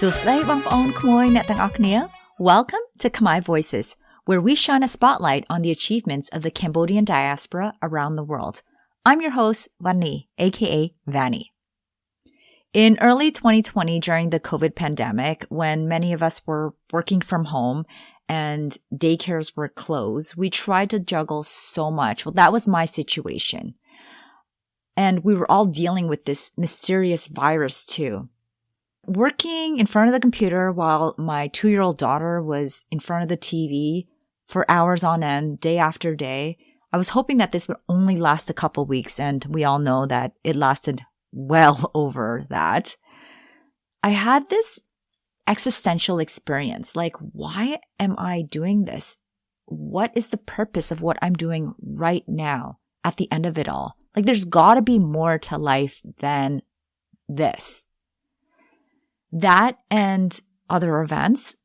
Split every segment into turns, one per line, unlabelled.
សួស្តីបងប្អូនក្មួយអ្នកទាំងអស់គ្នា Welcome to Khmer Voices, where we shine a spotlight on the achievements of the Cambodian diaspora around the world. I'm your host, Vanny, aka Vanny. In early 2020, during the COVID pandemic, when many of us were working from home and daycares were closed, we tried to juggle so much. Well, that was my situation. And we were all dealing with this mysterious virus too. Working in front of the computer while my 2-year-old daughter was in front of the TV for hours on end, day after day, I was hoping that this would only last a couple weeks, and we all know that it lasted well over that. I had this existential experience, like, why am I doing this? What is the purpose of what I'm doing right now at the end of it all? Like, there's gotta be more to life than this. That and other events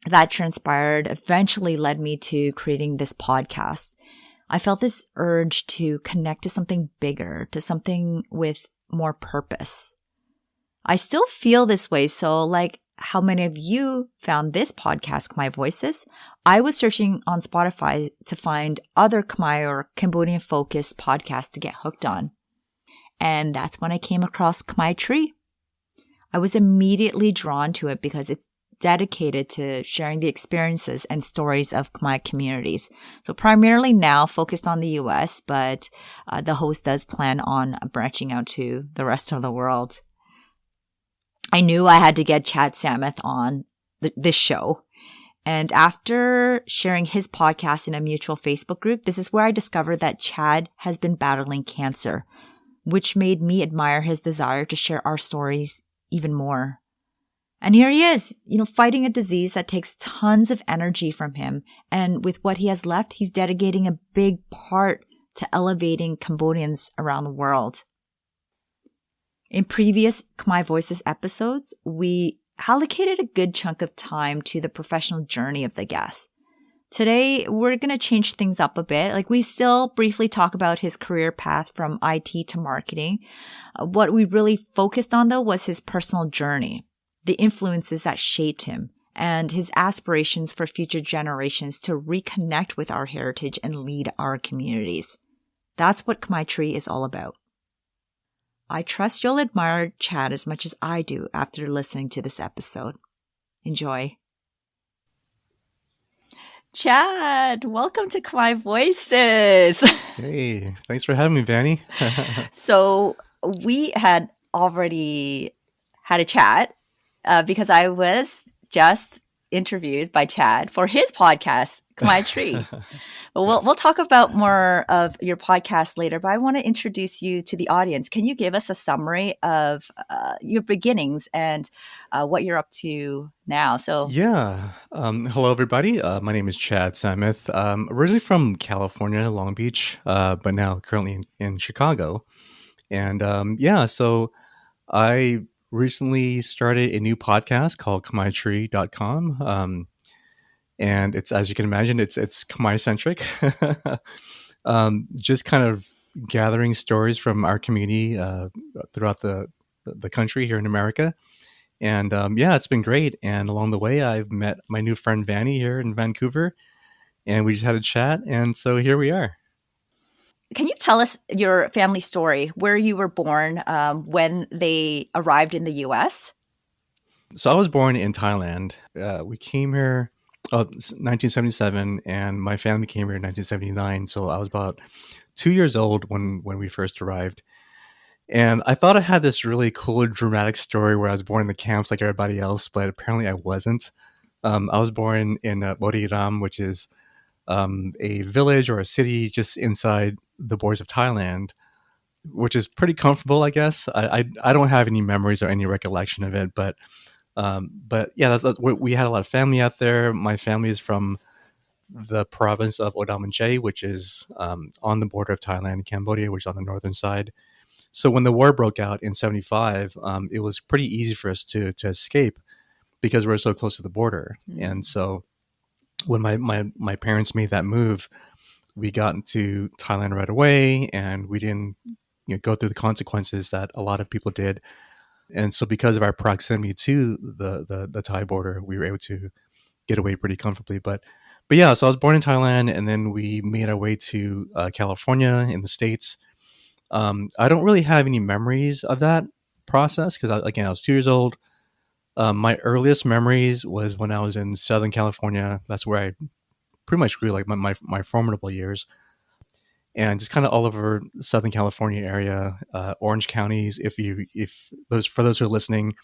that transpired eventually led me to creating this podcast. I felt this urge to connect to something bigger, to something with more purpose. I still feel this way, so like how many of you found this podcast, Khmer Voices, I was searching on Spotify to find other Khmer or Cambodian-focused podcasts to get hooked on. And that's when I came across Khmer Tree. I was immediately drawn to it because it's dedicated to sharing the experiences and stories of Khmer communities. So primarily now focused on the US, but the host does plan on branching out to the rest of the world. I knew I had to get Chad Sammeth on this show. And after sharing his podcast in a mutual Facebook group, this is where I discovered that Chad has been battling cancer, which made me admire his desire to share our stories even more. And here he is, fighting a disease that takes tons of energy from him. And with what he has left, he's dedicating a big part to elevating Cambodians around the world. In previous Khmer Voices episodes, we allocated a good chunk of time to the professional journey of the guest. Today, we're going to change things up a bit. Like, we still briefly talk about his career path from IT to marketing. What we really focused on, though, was his personal journey, the influences that shaped him, and his aspirations for future generations to reconnect with our heritage and lead our communities. That's what Khmer Tree is all about. I trust you'll admire Chad as much as I do after listening to this episode. Enjoy. Chad, welcome to Khmer Voices.
Hey, thanks for having me, Vanny.
So we had already had a chat because I was just interviewed by Chad for his podcast, Khmer Tree. We'll talk about more of your podcast later, but I want to introduce you to the audience. Can you give us a summary of your beginnings and what you're up to now?
Hello, everybody. My name is Chad Sammeth. Originally from California, Long Beach, but now currently in Chicago. And so I recently started a new podcast called KhmerTree.com. And it's, as you can imagine, it's Khmer-centric. Just kind of gathering stories from our community throughout the country here in America. And it's been great. And along the way, I've met my new friend Vanny here in Vancouver. And we just had a chat. And so here we are.
Can you tell us your family story, where you were born, when they arrived in the U.S.?
So I was born in Thailand. We came here 1977, and my family came here in 1979. So I was about 2 years old when we first arrived. And I thought I had this really cool, dramatic story where I was born in the camps like everybody else, but apparently I wasn't. I was born in Bodiram, which is a village or a city just inside the borders of Thailand, which is pretty comfortable, I guess. I don't have any memories or any recollection of it, but we had a lot of family out there. My family is from the province of Odamachai, which is on the border of Thailand and Cambodia, which is on the northern side. So when the war broke out in 1975, it was pretty easy for us to escape because we were so close to the border. Mm-hmm. And so when my parents made that move, we got into Thailand right away, and we didn't go through the consequences that a lot of people did And so because of our proximity to the Thai border, we were able to get away pretty comfortably. But yeah, so I was born in Thailand, and then we made our way to California in the States. I don't really have any memories of that process because, again, I was 2 years old. My earliest memories was when I was in Southern California. That's where I pretty much grew, like my formidable years, and just kind of all over Southern California area, Orange counties. If those for those who are listening,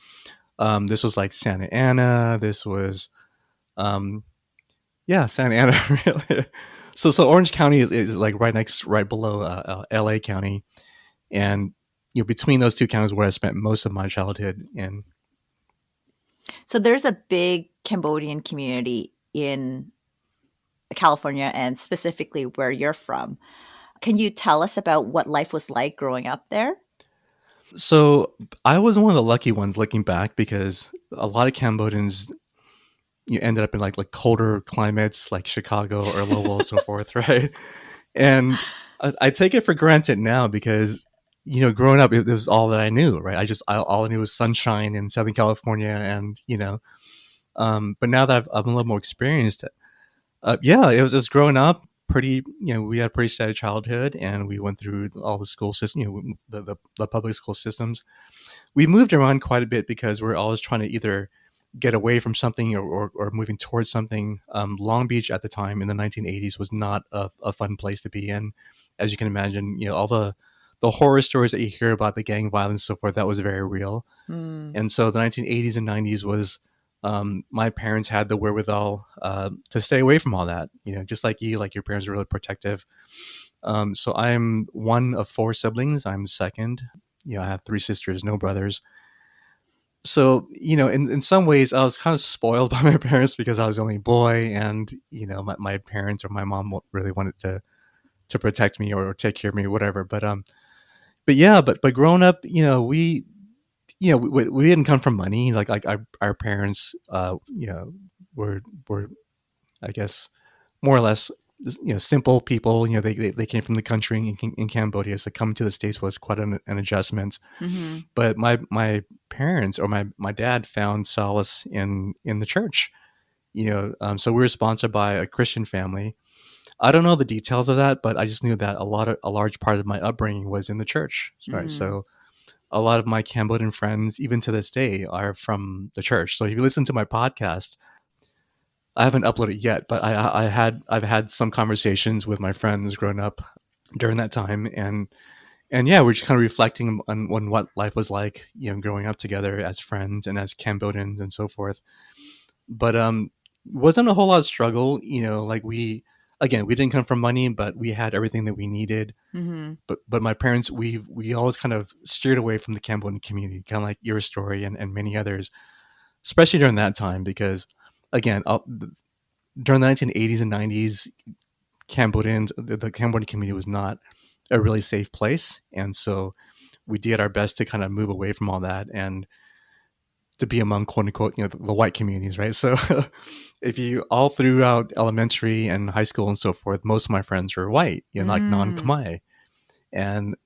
this was like Santa Ana. This was, yeah, Santa Ana. Really. So Orange County is like right below L.A. County, and between those two counties where I spent most of my childhood. And
So there's a big Cambodian community in California, and specifically where you're from. Can you tell us about what life was like growing up there?
so I was one of the lucky ones looking back, because a lot of Cambodians ended up in like colder climates like Chicago or Lowell, so forth, right? And I take it for granted now because growing up, it was all that I knew, right? All I knew was sunshine in Southern California, and but now that I'm a little more experienced, yeah, it was growing up pretty. We had a pretty steady childhood, and we went through all the school system, the public school systems. We moved around quite a bit because we're always trying to either get away from something, or moving towards something. Long Beach at the time in the 1980s was not a fun place to be in, as you can imagine. All the horror stories that you hear about the gang violence and so forth, that was very real. And so the 1980s and 90s was, my parents had the wherewithal to stay away from all that. Just like your parents are really protective. So I'm one of four siblings. I'm second. I have three sisters, no brothers. So in some ways I was kind of spoiled by my parents because I was the only boy, and my parents or my mom really wanted to protect me or take care of me or whatever. But yeah, but growing up, we didn't come from money. Like our parents, were, I guess, more or less, simple people. They came from the country in Cambodia, so coming to the States was quite an adjustment.
Mm-hmm.
But my parents, or my dad, found solace in the church. So we were sponsored by a Christian family. I don't know the details of that, but I just knew that a large part of my upbringing was in the church. Right, so a lot of my Cambodian friends, even to this day, are from the church. So if you listen to my podcast, I haven't uploaded yet, but I've had some conversations with my friends growing up during that time, and yeah, we're just kind of reflecting on what life was like, growing up together as friends and as Cambodians and so forth. But wasn't a whole lot of struggle. Like we didn't come from money, but we had everything that we needed.
Mm-hmm.
But my parents, we always kind of steered away from the Cambodian community, kind of like your story and many others, especially during that time, because again, during the 1980s and 90s, the Cambodian community was not a really safe place, and so we did our best to kind of move away from all that and to be among, quote unquote, the white communities, right? So if you all throughout elementary and high school and so forth, most of my friends were white, like non-Khmer. And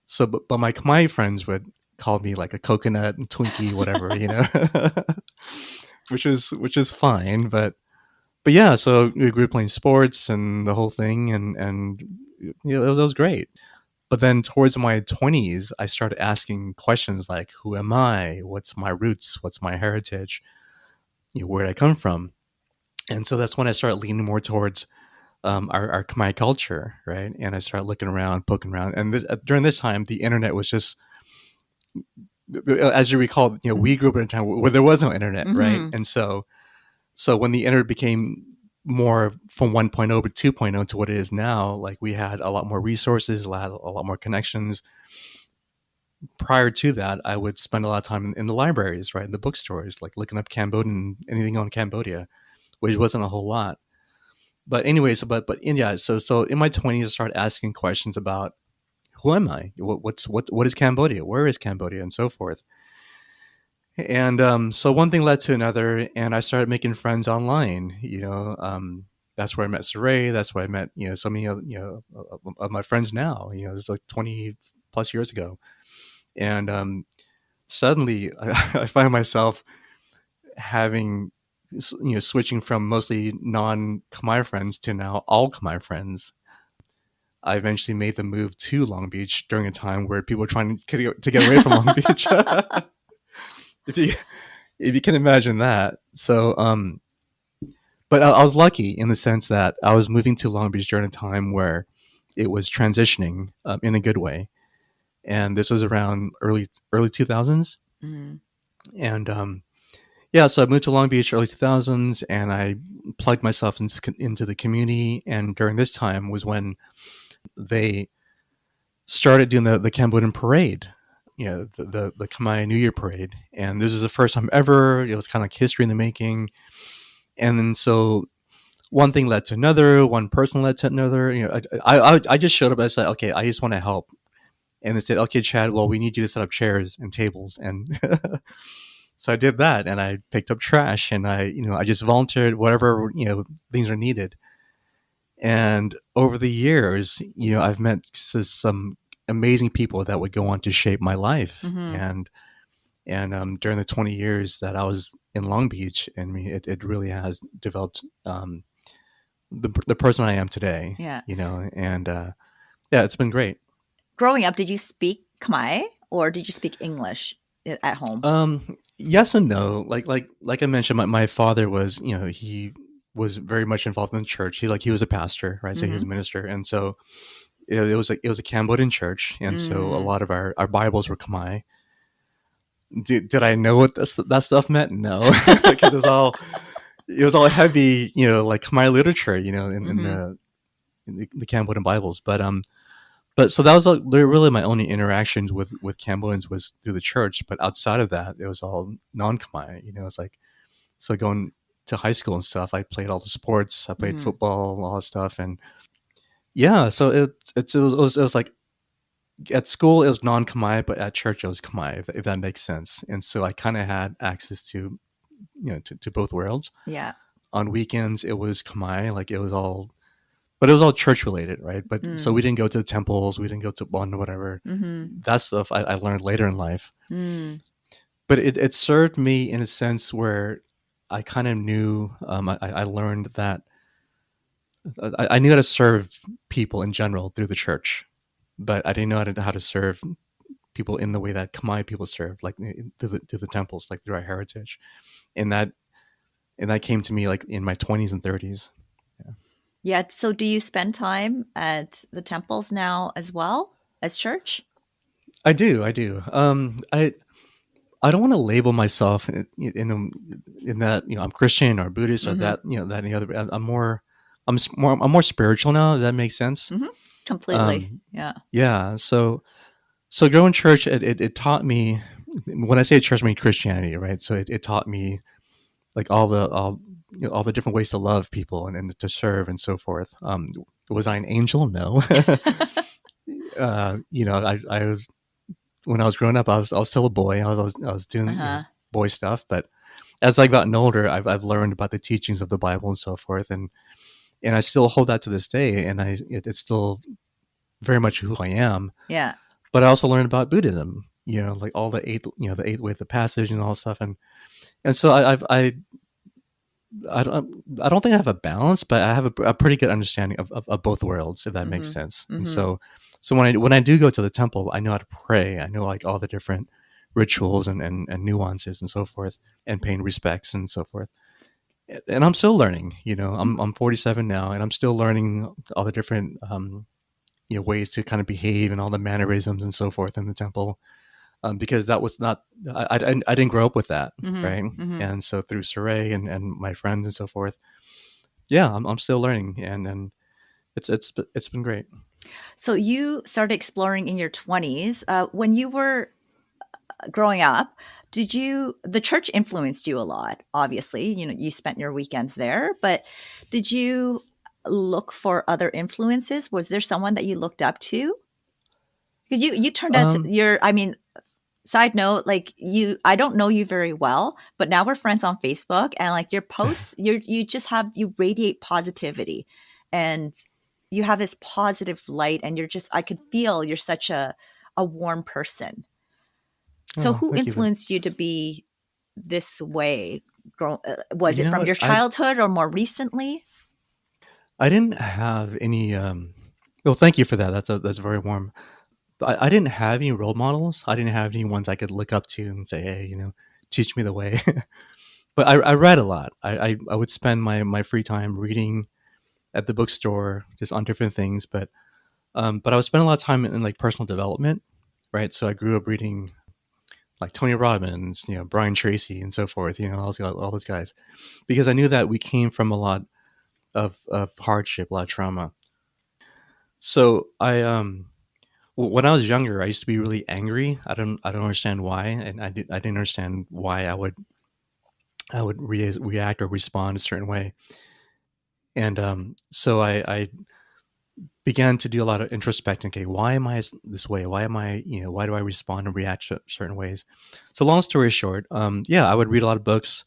so, but my Khmer friends would call me like a coconut and Twinkie, whatever, which is fine. But yeah, so we grew up playing sports and the whole thing, and it was great. But then towards my 20s, I started asking questions like, who am I? What's my roots? What's my heritage? Where did I come from? And so that's when I started leaning more towards our Khmer culture, right? And I started looking around, poking around. And during this time, the internet was just, as you recall, we grew up in a time where there was no internet, right? And so when the internet became more from 1.0 to 2.0 to what it is now, like we had a lot more resources, a lot more connections. Prior to that, I would spend a lot of time in the libraries, right, in the bookstores, like looking up Cambodian, anything on Cambodia, which wasn't a whole lot. But anyways, yeah, so in my 20s, I started asking questions about, who am I? What is Cambodia? Where is Cambodia, and so forth. And so one thing led to another, and I started making friends online. That's where I met Saray. That's where I met so many of my friends now. It's like 20 plus years ago, and suddenly I find myself having, switching from mostly non-Khmer friends to now all Khmer friends. I eventually made the move to Long Beach during a time where people were trying to get away from Long Beach. if you if you can imagine that. So, but I was lucky in the sense that I was moving to Long Beach during a time where it was transitioning in a good way, and this was around early 2000s.
Mm.
And yeah, so I moved to Long Beach early 2000s, and I plugged myself into the community. And during this time was when they started doing the Cambodian parade, the Khmer New Year parade. And this is the first time ever. It was kind of like history in the making. And then so one thing led to another, one person led to another. I just showed up. I said, okay, I just want to help. And they said, okay, Chad, well, we need you to set up chairs and tables. And so I did that, and I picked up trash, and I just volunteered whatever, things are needed. And over the years, I've met some amazing people that would go on to shape my life.
Mm-hmm.
And during the 20 years that I was in Long Beach, I mean, it really has developed the person I am today.
Yeah.
And yeah, it's been great.
Growing up, did you speak Khmer or did you speak English at home?
Yes and no. Like I mentioned, my father was, he was very much involved in the church. He was a pastor, right? So he was a minister, and so it was a Cambodian church, and so a lot of our Bibles were Khmer. Did I know what that stuff meant? No, because it was all heavy, like Khmer literature, in the Cambodian Bibles. But so that was really my only interactions with Cambodians was through the church. But outside of that, it was all non-Khmer. It's like, so going to high school and stuff, I played all the sports. I played football, all that stuff, and yeah. So it was like at school it was non-Khmer, but at church it was Khmer, if that makes sense. And so I kind of had access to to both worlds.
Yeah.
On weekends it was Khmer, like it was all. But it was all church related, right? But so we didn't go to the temples, we didn't go to Bon or whatever.
Mm-hmm.
That stuff I learned later in life.
Mm.
But it served me in a sense where I kind of knew, I learned that I knew how to serve people in general through the church, but I didn't know how to serve people in the way that Khmer people served, like through the temples, like through our heritage. And that came to me like in my 20s and 30s.
Yeah. So do you spend time at the temples now as well as church?
I do. I don't want to label myself in that I'm Christian or Buddhist or that that and the other. I'm more spiritual now. If that makes sense.
Mm-hmm. Completely. Yeah.
Yeah. So going to church, it taught me. When I say church, I mean Christianity, right? So it taught me like all the different ways to love people and to serve and so forth. Was I an angel? No. I was, when I was growing up, I was still a boy. I was doing boy stuff, but as I've gotten older, I've learned about the teachings of the Bible and so forth, and I still hold that to this day, and it's still very much who I am.
Yeah.
But I also learned about Buddhism, like all the eight way of the passage and all that stuff, and so I don't think I have a balance, but I have a pretty good understanding of both worlds, if that makes sense. And so when I do go to the temple, I know how to pray. I know like all the different rituals and nuances and so forth, and paying respects and so forth. And I'm still learning. I'm 47 now, and I'm still learning all the different ways to kind of behave and all the mannerisms and so forth in the temple. Because that was not, I didn't grow up with that, right? And so through Saray and my friends and so forth, yeah, I'm still learning, and it's been great.
So you started exploring in your 20s. When you were growing up, the church influenced you a lot, obviously, you spent your weekends there, but did you look for other influences? Was there someone that you looked up to? Because you turned out to, side note, like I don't know you very well, but now we're friends on Facebook, and like your posts, you radiate positivity, and you have this positive light, and I could feel you're such a warm person. So
Oh,
who
thank you.
influenced you to be this way? Was
You
it
know
from
what?
your childhood or more recently?
I didn't have any. Well, thank you for that. That's very warm. But I didn't have any role models. I didn't have any ones I could look up to and say, "Hey, teach me the way." But I read a lot. I would spend my free time reading at the bookstore, just on different things. But I would spend a lot of time in like personal development, right? So I grew up reading like Tony Robbins, Brian Tracy, and so forth. All those guys, because I knew that we came from a lot of hardship, a lot of trauma. So when I was younger, I used to be really angry. I don't understand why, and I didn't understand why I would react or respond a certain way. And so I began to do a lot of introspecting. Okay, why am I this way? Why am I, why do I respond and react certain ways? So long story short, yeah, I would read a lot of books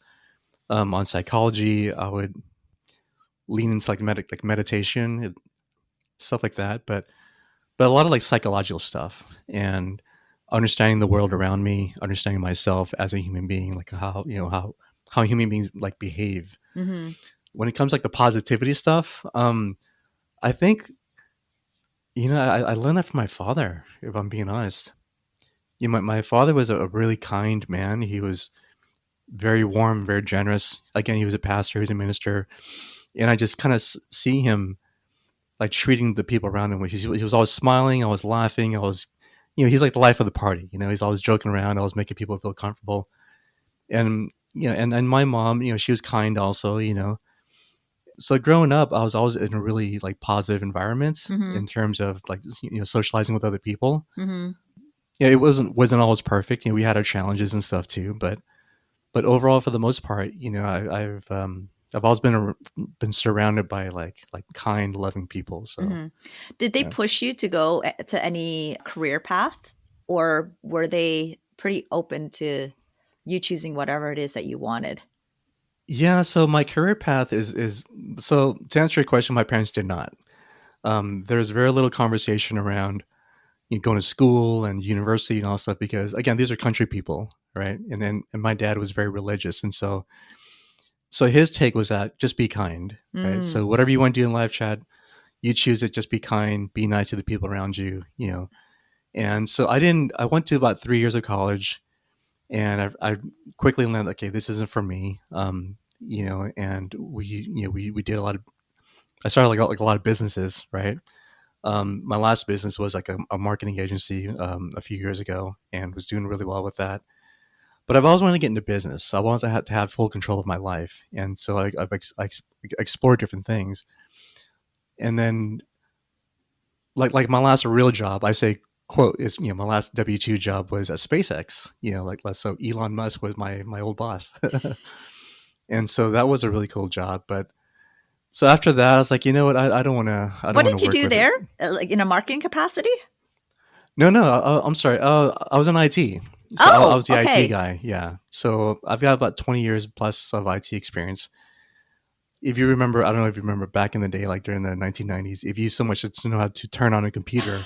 on psychology. I would lean into like meditation, stuff like that. But a lot of like psychological stuff and understanding the world around me, understanding myself as a human being, like how human beings like behave.
Mm-hmm.
When it comes like the positivity stuff, I think I learned that from my father. If I'm being honest, my father was a really kind man. He was very warm, very generous. Again, he was a pastor, he was a minister, and I just kind of see him like treating the people around him. He was always smiling, always laughing, always, he's like the life of the party. He's always joking around, always making people feel comfortable. And and my mom, she was kind also. So growing up, I was always in a really like positive environment
Mm-hmm.
in terms of like socializing with other people.
Mm-hmm.
Yeah, it wasn't always perfect. We had our challenges and stuff too, but overall, for the most part, I've always been surrounded by like kind, loving people. So
Mm-hmm. Did they
yeah.
push you to go to any career path, or were they pretty open to you choosing whatever it is that you wanted?
Yeah, so my career path is so to answer your question, my parents did not. There's very little conversation around going to school and university and all that stuff because again, these are country people, right? And my dad was very religious, and so his take was that just be kind, right?
Mm.
So whatever you want to do in life, Chad, you choose it. Just be kind, be nice to the people around you. And so I didn't. I went to about 3 years of college, and I quickly learned, okay, this isn't for me. And we did a lot of. I started like a lot of businesses, right? My last business was like a marketing agency a few years ago, and was doing really well with that. But I've always wanted to get into business. So I always had to have full control of my life, and so I explored different things. And then like my last real job, I say quote is my last W-2 job was at SpaceX. So Elon Musk was my old boss, and so that was a really cool job. But so after that, I was like, you know what, I don't want to
What did you
work
do
with it.
there? Like in a marketing capacity?
No, I'm sorry. I was in IT. So I
Oh,
was the IT
okay.
guy. Yeah. So I've got about 20 years plus of IT experience. If you remember, I don't know if you remember back in the day, like during the 1990s, if you so much as to know how to turn on a computer,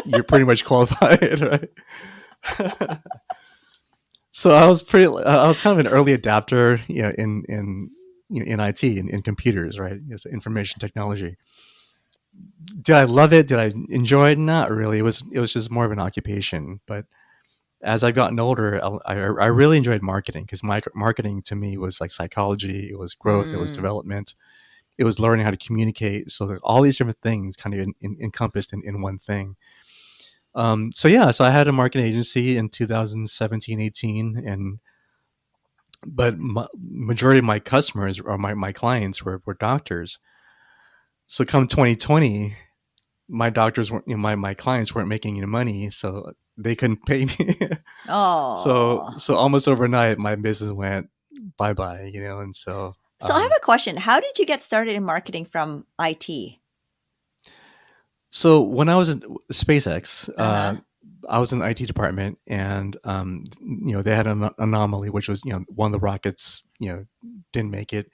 you're pretty much qualified, right? So I was kind of an early adapter, in IT, in computers, right? Information technology. Did I love it? Did I enjoy it? Not really. It was just more of an occupation. But as I've gotten older, I really enjoyed marketing because marketing to me was like psychology. It was growth. It was
Mm.
development. It was learning how to communicate. So all these different things kind of encompassed in one thing. So yeah, so I had a marketing agency in 2017, 18, but majority of my customers or my clients were doctors. So come 2020, my doctors weren't, my clients weren't making any money, so they couldn't pay me. so
Oh.
so almost overnight, my business went bye bye, and so
So I have a question. How did you get started in marketing from IT?
so when I was in SpaceX,
Uh-huh.
I was in the IT department, and they had an anomaly, which was one of the rockets didn't make it,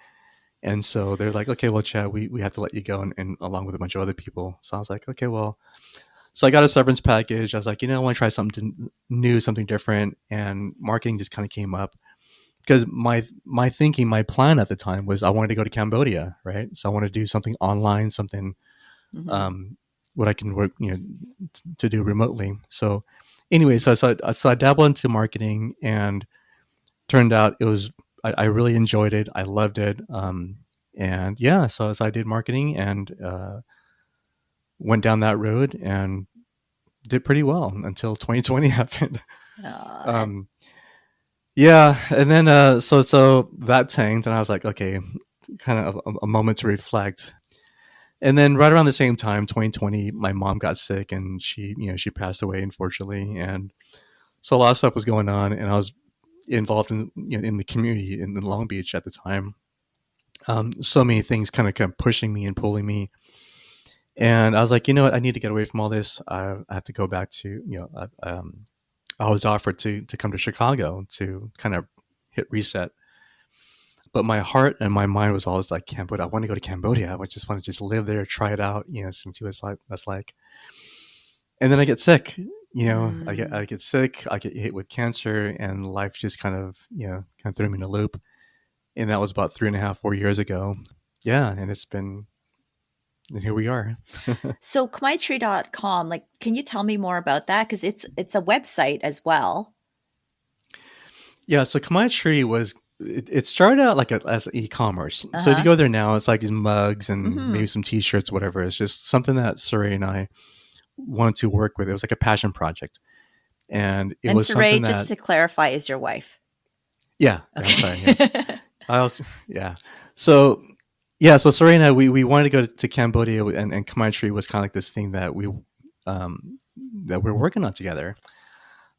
and so they're like, okay, well, Chad, we have to let you go, and along with a bunch of other people. So I was like, okay, well, So I got a severance package. I was like, I want to try something new, something different. And marketing just kind of came up because my thinking, my plan at the time was I wanted to go to Cambodia, right? So I wanted to do something online, something what I can work, to do remotely. So anyway, so I dabbled into marketing, and turned out it was I really enjoyed it. I loved it. And yeah, so I did marketing and went down that road and did pretty well until 2020 happened.
Uh,
Um, yeah, and then so that tanked, and I was like, okay, kind of a moment to reflect. And then right around the same time, 2020, my mom got sick, and she passed away, unfortunately. And so a lot of stuff was going on, and I was involved in the community in Long Beach at the time. So many things kind of kept pushing me and pulling me, and I was like, you know what, I need to get away from all this. I have to go back to I was offered to come to Chicago to kind of hit reset, but my heart and my mind was always like Cambodia. I want to go to Cambodia. I just want to just live there, try it out, see what it's like. That's like, and then I get sick. I get sick. I get hit with cancer, and life just kind of threw me in a loop. And that was about 3.5, 4 years ago. Yeah, and and here we are.
so khmertree.com, like, can you tell me more about that? Because it's a website as well.
Yeah, so Khmer Tree it started out like as e-commerce. So if you
Uh-huh.
go there now, it's like these mugs and
Mm-hmm.
maybe some T-shirts, whatever. It's just something that Surrey and I wanted to work with. It was like a passion project, and it
And
was something
Saray, just
that
to clarify, is your wife.
yeah. I'm sorry. Yes,
Okay.
I also yeah. So yeah, so Surrey and I we wanted to go to Cambodia, and Khmer Tree was kind of like this thing um, that we're working on together.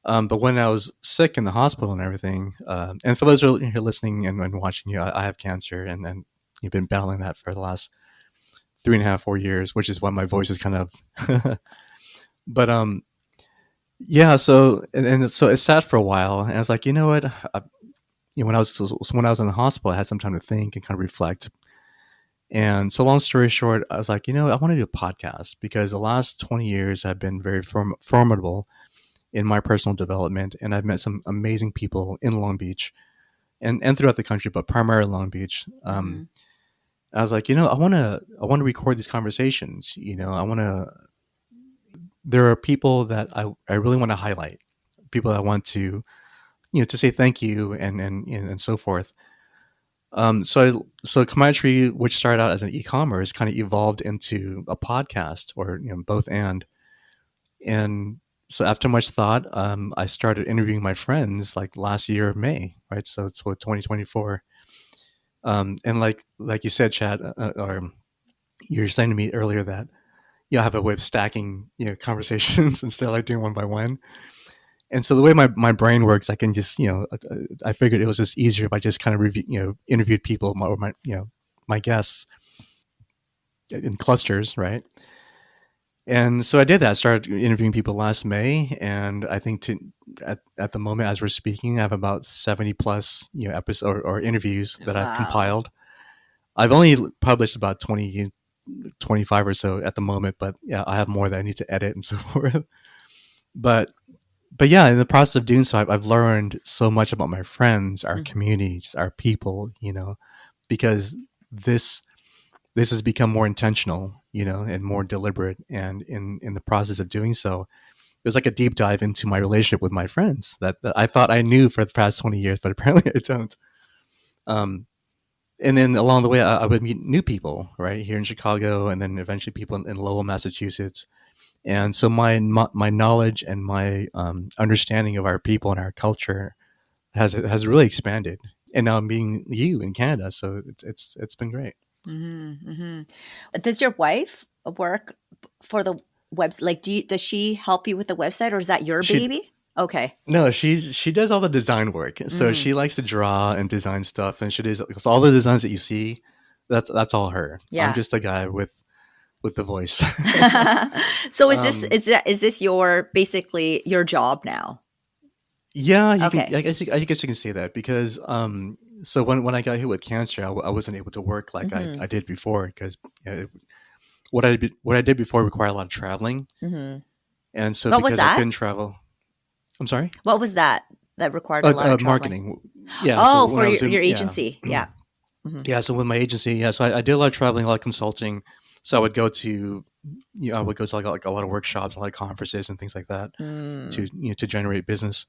But when I was sick in the hospital and everything, and for those who are here listening and watching, I have cancer, and you've been battling that for the last 3.5, 4 years, which is why my voice is kind of. But yeah. So and so it sat for a while, and I was like, you know what? When I was in the hospital, I had some time to think and kind of reflect. And so, long story short, I was like, I want to do a podcast because the last 20 years have been very formidable in my personal development, and I've met some amazing people in Long Beach and throughout the country, but primarily Long Beach.
Mm-hmm.
I was like, I want to record these conversations. I want to. There are people that I really want to highlight, people that want to to say thank you and so forth. So Commodity, which started out as an e-commerce, kind of evolved into a podcast, or both and so after much thought, I started interviewing my friends like last year of May, right? So it's what 2024. And like you said, Chad, or you were saying to me earlier that I have a way of stacking conversations instead of like doing one by one. And so the way my brain works, I can just I figured it was just easier if I just kind of interviewed people, or my guests in clusters, right? And so I did that. I started interviewing people last May, and I think at the moment as we're speaking, I have about 70 plus episodes or interviews that I've
Wow.
compiled. I've only published about 20, 25 or so at the moment, but yeah, I have more that I need to edit and so forth. But yeah, in the process of doing so, I've learned so much about my friends, our
Mm-hmm.
communities, our people, because this has become more intentional, and more deliberate. And in the process of doing so, it was like a deep dive into my relationship with my friends that I thought I knew for the past 20 years, but apparently I don't. Um, and then along the way, I would meet new people right here in Chicago, and then eventually people in Lowell, Massachusetts. And so my knowledge and my understanding of our people and our culture has really expanded. And now I'm meeting you in Canada, so it's been great.
Mm-hmm. Mm-hmm. Does your wife work for the website? Like, does she help you with the website, or is that your
She
baby? Okay.
No, she does all the design work. So
Mm,
she likes to draw and design stuff, and she does because all the designs that you see, that's all her. I'm
yeah.
just a guy with the voice.
So
um,
is this your basically your job now?
yeah, you can.
Okay.
I guess you can say that because so when I got hit with cancer, I wasn't able to work like
Mm-hmm.
I did before because what I did before required a lot of traveling.
Mm-hmm.
And so
What was
because I
that?
couldn't travel, I'm sorry.
What was that that required a lot of traveling?
Marketing. Yeah. So
Oh,
when
for
I was
your
in, yeah,
agency. Yeah. Hmm.
yeah. So with my agency, yeah. So I did a lot of traveling, a lot of consulting. So I would go to, I would go to like a lot of workshops, a lot of conferences, and things like that
Mm.
to generate business.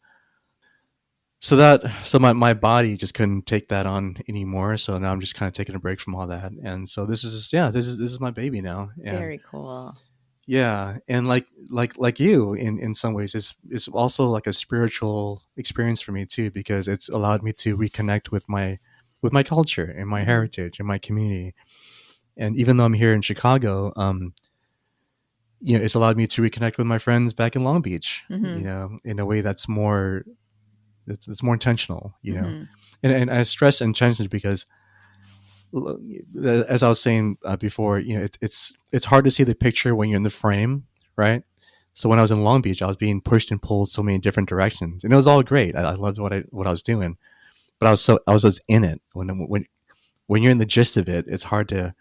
So my body just couldn't take that on anymore. So now I'm just kind of taking a break from all that. And so this is my baby now. And
Very cool.
yeah, and like you in some ways, it's also like a spiritual experience for me too, because it's allowed me to reconnect with my culture and my
Hmm.
heritage and my community. And even though I'm here in Chicago, it's allowed me to reconnect with my friends back in Long Beach,
Hmm.
in a way that's more it's more intentional,
Hmm.
and I stress intentions because, as I was saying before, it's hard to see the picture when you're in the frame, right? So when I was in Long Beach, I was being pushed and pulled so many different directions, and it was all great. I loved what I was doing, but I was just in it. When you're in the gist of it, it's hard to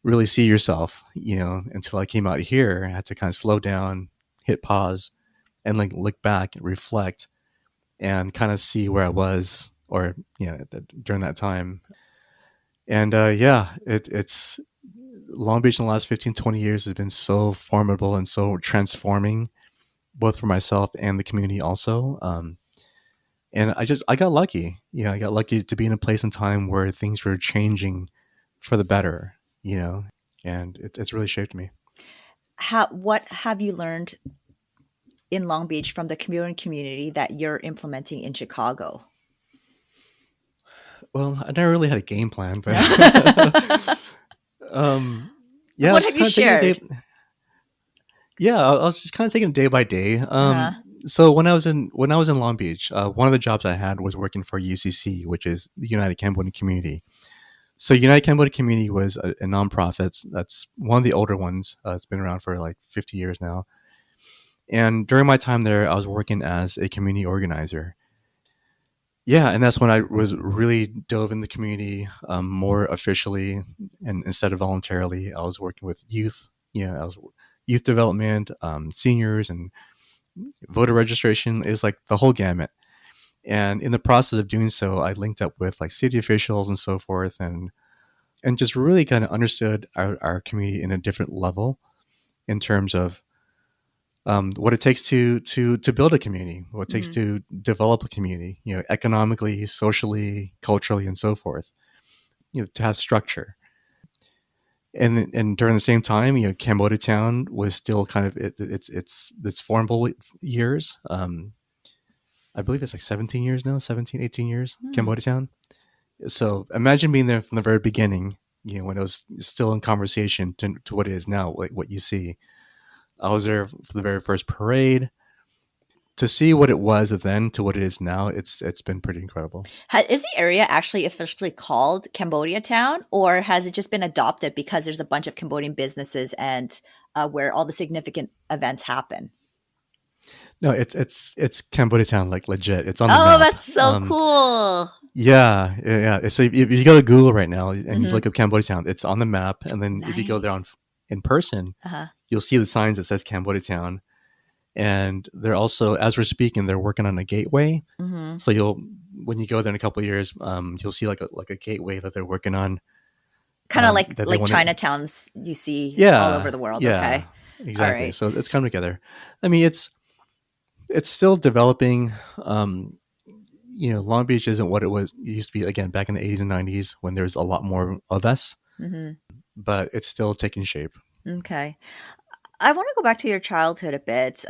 really see yourself, until I came out here. I had to kind of slow down, hit pause, and like look back and reflect and kind of see where I was, or during that time. And yeah, it's Long Beach in the last 15, 20 years has been so formidable and so transforming, both for myself and the community also. And I got lucky. I got lucky to be in a place and time where things were changing for the better, and it's really shaped me.
What have you learned in Long Beach from the Cambodian community that you're implementing in Chicago?
Well, I never really had a game plan, but um, yeah, I
What
was
have
just
you
kind of taking it day.
shared?
Yeah, I was just kind of taking it day by day.
Uh-huh.
So when I was in Long Beach, one of the jobs I had was working for UCC, which is the United Cambodian Community. So United Cambodian Community was a nonprofit. That's one of the older ones. It's been around for like 50 years now. And during my time there, I was working as a community organizer. Yeah, and that's when I was really dove in the community more officially, and instead of voluntarily. I was working with youth. I was youth development, seniors, and voter registration. Is like the whole gamut. And in the process of doing so, I linked up with like city officials and so forth, and just really kind of understood our community in a different level in terms of what it takes to build a community, what it takes
Hmm.
to develop a community, economically, socially, culturally, and so forth. To have structure. And during the same time, Cambodia Town was still kind of its formable years. I believe it's like 17 years now, 17, 18 years,
Hmm.
Cambodia Town. So imagine being there from the very beginning, when it was still in conversation to what it is now, like what you see. I was there for the very first parade. To see what it was then to what it is now, it's been pretty incredible.
Is the area actually officially called Cambodia Town, or has it just been adopted because there's a bunch of Cambodian businesses and where all the significant events happen?
No, it's Cambodia Town, like legit. It's on the
Oh,
map.
that's so cool.
Yeah, yeah, yeah. So if you go to Google right now and you
Hmm.
look up Cambodia Town, it's on the map. And then if you go there
Nice.
in person,
Uh-huh.
you'll see the signs that says Cambodia Town. And they're also, as we're speaking, they're working on a gateway.
Hmm.
So when you go there in a couple of years, you'll see like a gateway that they're working on.
Kind of
That they
like
want to.
Chinatowns you see all over
Yeah,
the world.
yeah,
Okay. All
exactly.
right.
So it's coming together. I mean, it's still developing. Long Beach isn't what it used to be again back in the 80s and 90s when there's a lot more of us,
Hmm.
but it's still taking shape.
Okay. I want to go back to your childhood a bit.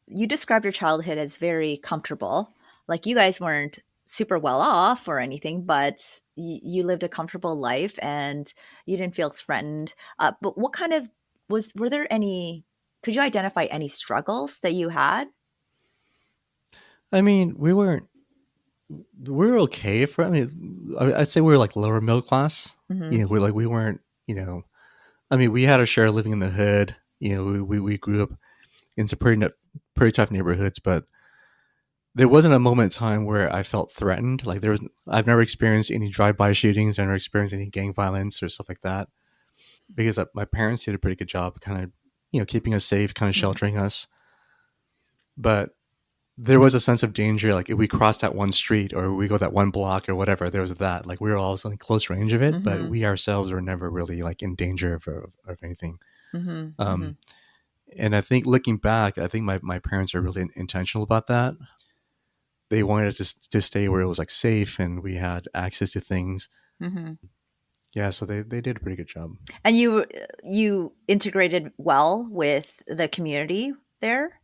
You described your childhood as very comfortable. Like you guys weren't super well off or anything, but you lived a comfortable life and you didn't feel threatened. But what kind of were there any, could you identify any struggles that you had?
I mean, we were okay for. I mean, I'd say we were like lower middle class.
Hmm.
We weren't. I mean, we had our share of living in the hood. We grew up in some pretty tough neighborhoods, but there wasn't a moment in time where I felt threatened. Like I've never experienced any drive-by shootings. I've never experienced any gang violence or stuff like that because my parents did a pretty good job, kind of, keeping us safe, kind of
Hmm.
sheltering us. but there was a sense of danger. Like if we crossed that one street or we go that one block or whatever, there was that. Like we were always in close range of it, but we ourselves were never really like in danger of anything. And I think looking back, I think my parents are really intentional about that. They wanted us to stay where it was like safe and we had access to things. Yeah, so they did a pretty good job.
And you integrated well with the community there?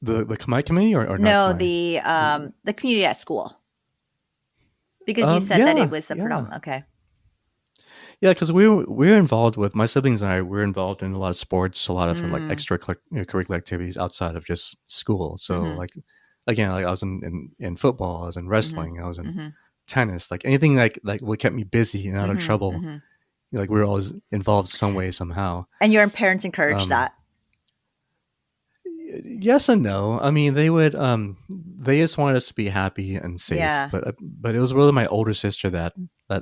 The Khmer community or
No,
not Khmer?
The community at school. Because you said that it was a predominant. Okay.
Yeah, because we were involved with my siblings and I. We're involved in a lot of sports, a lot of like extracurricular activities outside of just school. So like again, like I was in football, I was in wrestling, I was in tennis, like anything like what kept me busy and out of trouble. Like we were always involved some way somehow.
And your parents encouraged that?
Yes and no. I mean, they just wanted us to be happy and safe.
Yeah.
But it was really my older sister that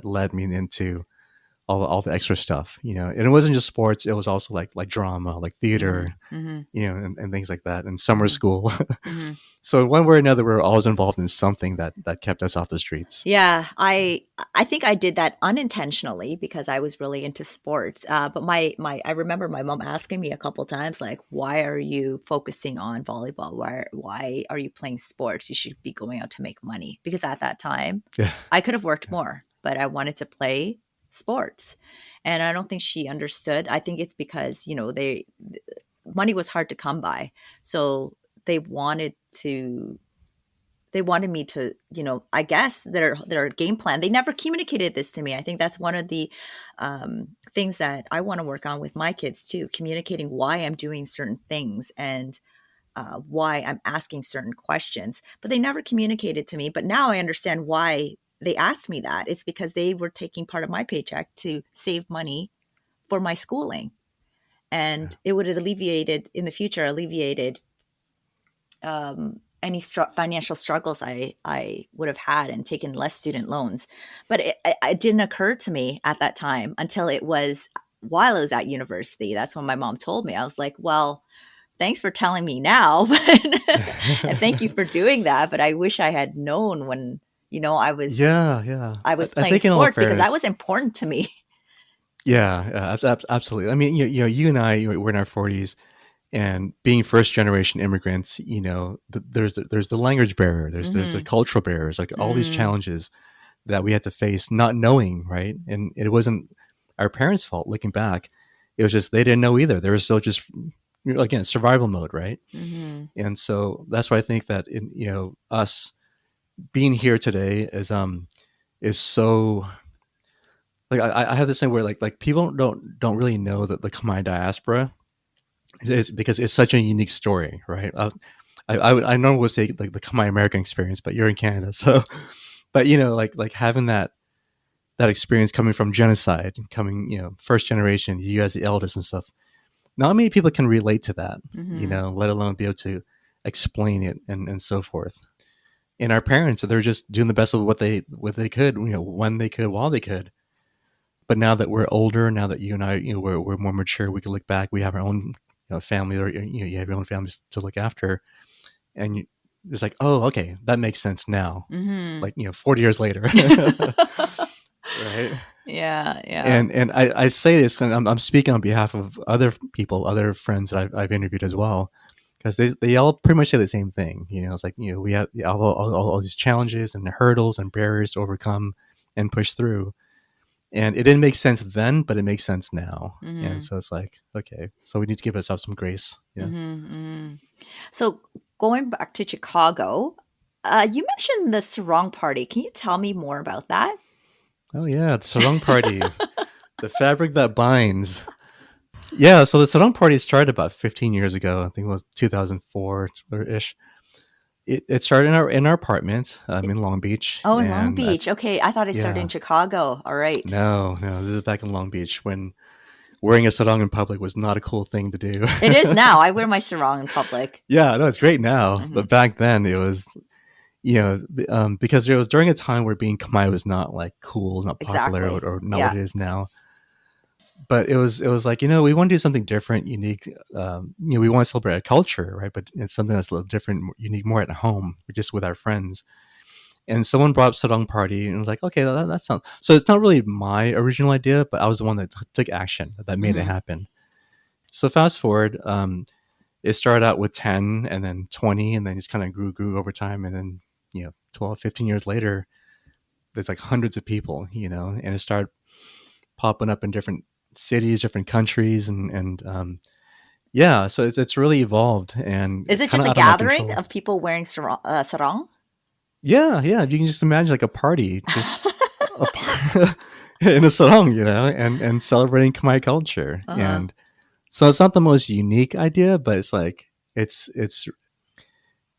led me into all the extra stuff, you know. And it wasn't just sports; it was also like drama, like theater, you know, and things like that, and summer school. So one way or another, we were always involved in something that kept us off the streets.
Yeah, I think I did that unintentionally because I was really into sports. But I remember my mom asking me a couple of times, like, "Why are you focusing on volleyball? Why are you playing sports? You should be going out to make money." Because at that time, I could have worked more, but I wanted to play sports, and I don't think she understood. I think it's because, you know, money was hard to come by, so they wanted me to, you know, I guess their game plan. They never communicated this to me. I think that's one of the things that I want to work on with my kids too, communicating why I'm doing certain things and why I'm asking certain questions, but they never communicated to me. But now I understand why they asked me that. It's because they were taking part of my paycheck to save money for my schooling. And it would have alleviated any financial struggles I would have had and taken less student loans. But it didn't occur to me at that time until it was while I was at university. That's when my mom told me. I was like, well, thanks for telling me now. And thank you for doing that. But I wish I had known when, you know, I was playing sports because that was important to me.
Yeah, absolutely. I mean, you and I, we're in our 40s, and being first generation immigrants, you know, there's the language barrier, there's the cultural barriers, like all these challenges that we had to face, not knowing, right? And it wasn't our parents' fault. Looking back, it was just they didn't know either. They were still just, again, survival mode, right? And so that's why I think that us being here today is so. Like I have this thing where like people don't really know that the Khmer diaspora is, because it's such a unique story, right? I normally would say like the Khmer American experience, but you're in Canada, so. But you know, like having that experience coming from genocide, coming, you know, first generation, you as the eldest and stuff. Not many people can relate to that, you know, let alone be able to explain it and so forth. And our parents, they're just doing the best of what they could, you know, when they could, while they could. But now that we're older, now that you and I, you know, we're more mature, we can look back. We have our own, you know, family, or you know, you have your own families to look after, and it's like, oh, okay, that makes sense now. Like, you know, 40 years later, right?
Yeah.
And I say this, and I'm speaking on behalf of other people, other friends that I've interviewed as well, because they all pretty much say the same thing. You know, it's like, you know, we have all these challenges and hurdles and barriers to overcome and push through. And it didn't make sense then, but it makes sense now. And so it's like, okay, so we need to give ourselves some grace. Yeah.
So going back to Chicago, you mentioned the sarong party. Can you tell me more about that?
Oh yeah, the sarong party, the fabric that binds. Yeah, so the sarong party started about 15 years ago. I think it was 2004 or ish. It started in our apartment in Long Beach.
Oh, in Long Beach. Okay, I thought it started in Chicago. All right.
No, this is back in Long Beach when wearing a sarong in public was not a cool thing to do.
It is now. I wear my sarong in public.
Yeah, no, it's great now. But back then it was, you know, because it was during a time where being Khmer was not like cool, not popular, or not what it is now. but it was like, we want to do something different, unique. We want to celebrate our culture, right? But it's something that's a little different, unique, more at home, just with our friends. And someone brought up sarong party, and it was like, okay, that sounds. So it's not really my original idea, but I was the one that took action, that made it
Mm-hmm.
happen. So fast forward, it started out with 10 and then 20, and then just kind of grew over time. And then, 12, 15 years later, there's like hundreds of people, and it started popping up in different cities, different countries. And yeah, so it's really evolved and
Is it
kind
just
of
a
out of my
gathering
control.
of people wearing sarong?
Yeah. Yeah. You can just imagine like a party, just a in a sarong, and celebrating Khmer culture.
Uh-huh.
And so it's not the most unique idea, but it's like, it's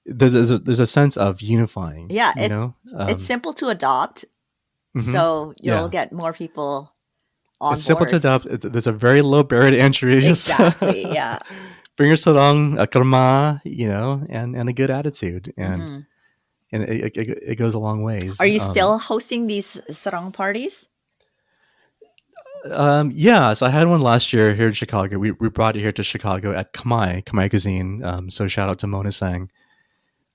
there's a sense of unifying,
Yeah,
you know.
it's simple to adopt,
Mhm.
so you'll
Yeah,
get more people on
it's simple to
board.
adopt. There's a very low barrier to entry. Just
Exactly. Yeah.
bring your sarong, a karma, and a good attitude, and
Hmm.
and it goes a long ways.
Are you still hosting these sarong parties?
Yeah, so I had one last year here in Chicago. We brought it here to Chicago at Khmer Cuisine. So shout out to Mona Sang.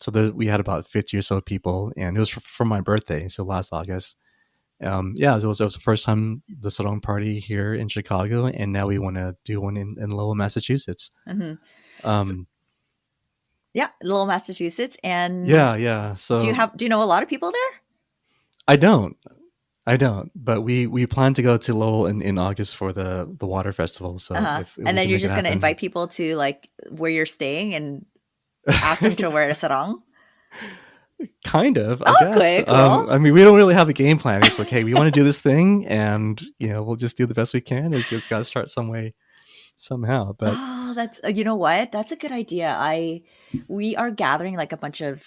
So we had about 50 or so people, and it was for my birthday, so last August. Yeah, it was the first time the sarong party here in Chicago, and now we want to do one in Lowell, Massachusetts.
Hmm. So,
Um,
yeah, Lowell, Massachusetts. And
yeah, yeah.
do
So
you know a lot of people there?
I don't, but we plan to go to Lowell in August for the water festival. So
Uh-huh.
if
And
we
then
can
you're
make it
just going to
happen.
invite people to like where you're staying and ask them to wear a sarong?
Kind of, I guess.
Okay, cool.
I mean, we don't really have a game plan. It's like, hey, we want to do this thing, and we'll just do the best we can. It's got to start some way, somehow. But
Oh, that's you know what? That's a good idea. We are gathering like a bunch of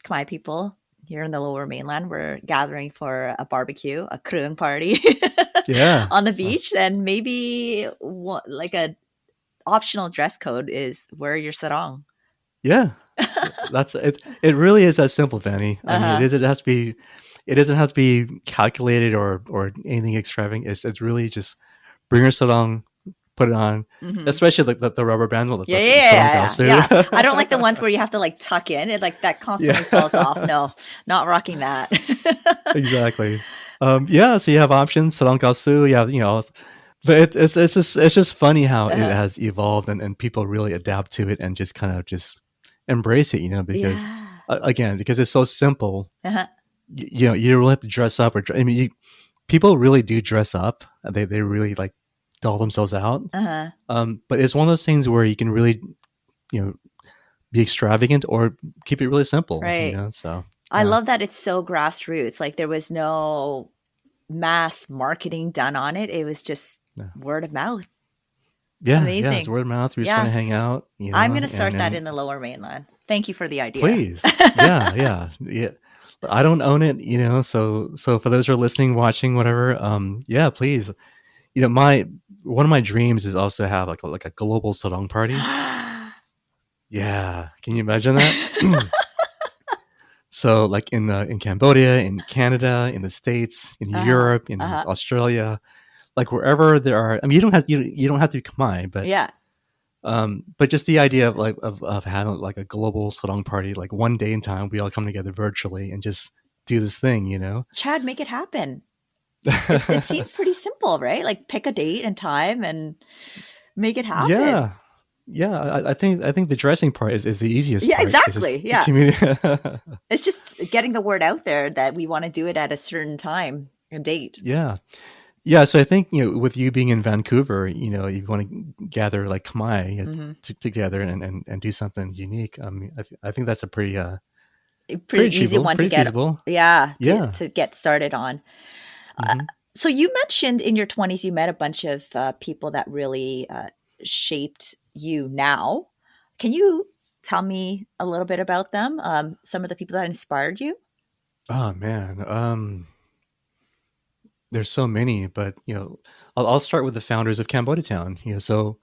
Khmer people here in the Lower Mainland. We're gathering for a barbecue, a krung party
yeah,
on the beach, and maybe like a optional dress code is wear your sarong.
yeah, that's it. It really is that simple, Fanny. I mean, it
Uh-huh.
is. It has to be. It doesn't have to be calculated or anything extravagant. It's really just bring your sarong, put it on,
Hmm.
especially the rubber band,
Yeah,
the
yeah,
sarong
yeah, yeah,
kalsu.
yeah. I don't like the ones where you have to like tuck in. It like that
Yeah,
constantly falls off. No, not rocking that.
exactly. Yeah, so you have options, sarong kalsu. You have, but it's just funny how it
Uh-huh.
has evolved, and people really adapt to it and just kind of just embrace it, because
Yeah.
again, because it's so simple.
Uh-huh.
You don't really have to dress up I mean, people really do dress up. They really like doll themselves out.
Uh-huh.
But it's one of those things where you can really, you know be extravagant or keep it really simple.
Right.
So
I
yeah,
love that it's so grassroots. Like there was no mass marketing done on it. It was just
yeah,
word of mouth.
yeah. It's
Amazing.
word of mouth. We just want
Yeah.
to hang out,
I'm going to
and
start that in the Lower Mainland. Thank you for the idea.
please, yeah, yeah, yeah. I don't own it, so for those who are listening, watching, whatever, yeah, please. My one of my dreams is also to have like a global sarong party. Yeah, can you imagine that? So like in Cambodia, in Canada, in the States, in
Uh-huh.
Europe, in
Uh-huh.
Australia, like wherever there are. I mean, you don't have to be Khmer,
Yeah.
but just the idea of like of having like a global sarong party, like one day in time, we all come together virtually and just do this thing.
Chad, make it happen. It seems pretty simple, right? Like pick a date and time and make it happen.
Yeah, yeah. I think the dressing part is the easiest
Yeah,
part. It's
exactly.
just the
Yeah.
community.
It's just getting the word out there that we want to do it at a certain time and date.
Yeah, yeah. So I think with you being in Vancouver, you want to gather like Khmer,
Hmm.
together and do something unique. I mean, I think that's a pretty
Pretty easy
achievable,
one to
pretty
get,
feasible.
yeah,
Yeah.
to get started on. Uh,
Hmm.
so you mentioned in your 20s you met a bunch of people that really shaped you now. Can you tell me a little bit about them? Some of the people that inspired you?
Oh man. There's so many, but I'll start with the founders of Cambodia Town. So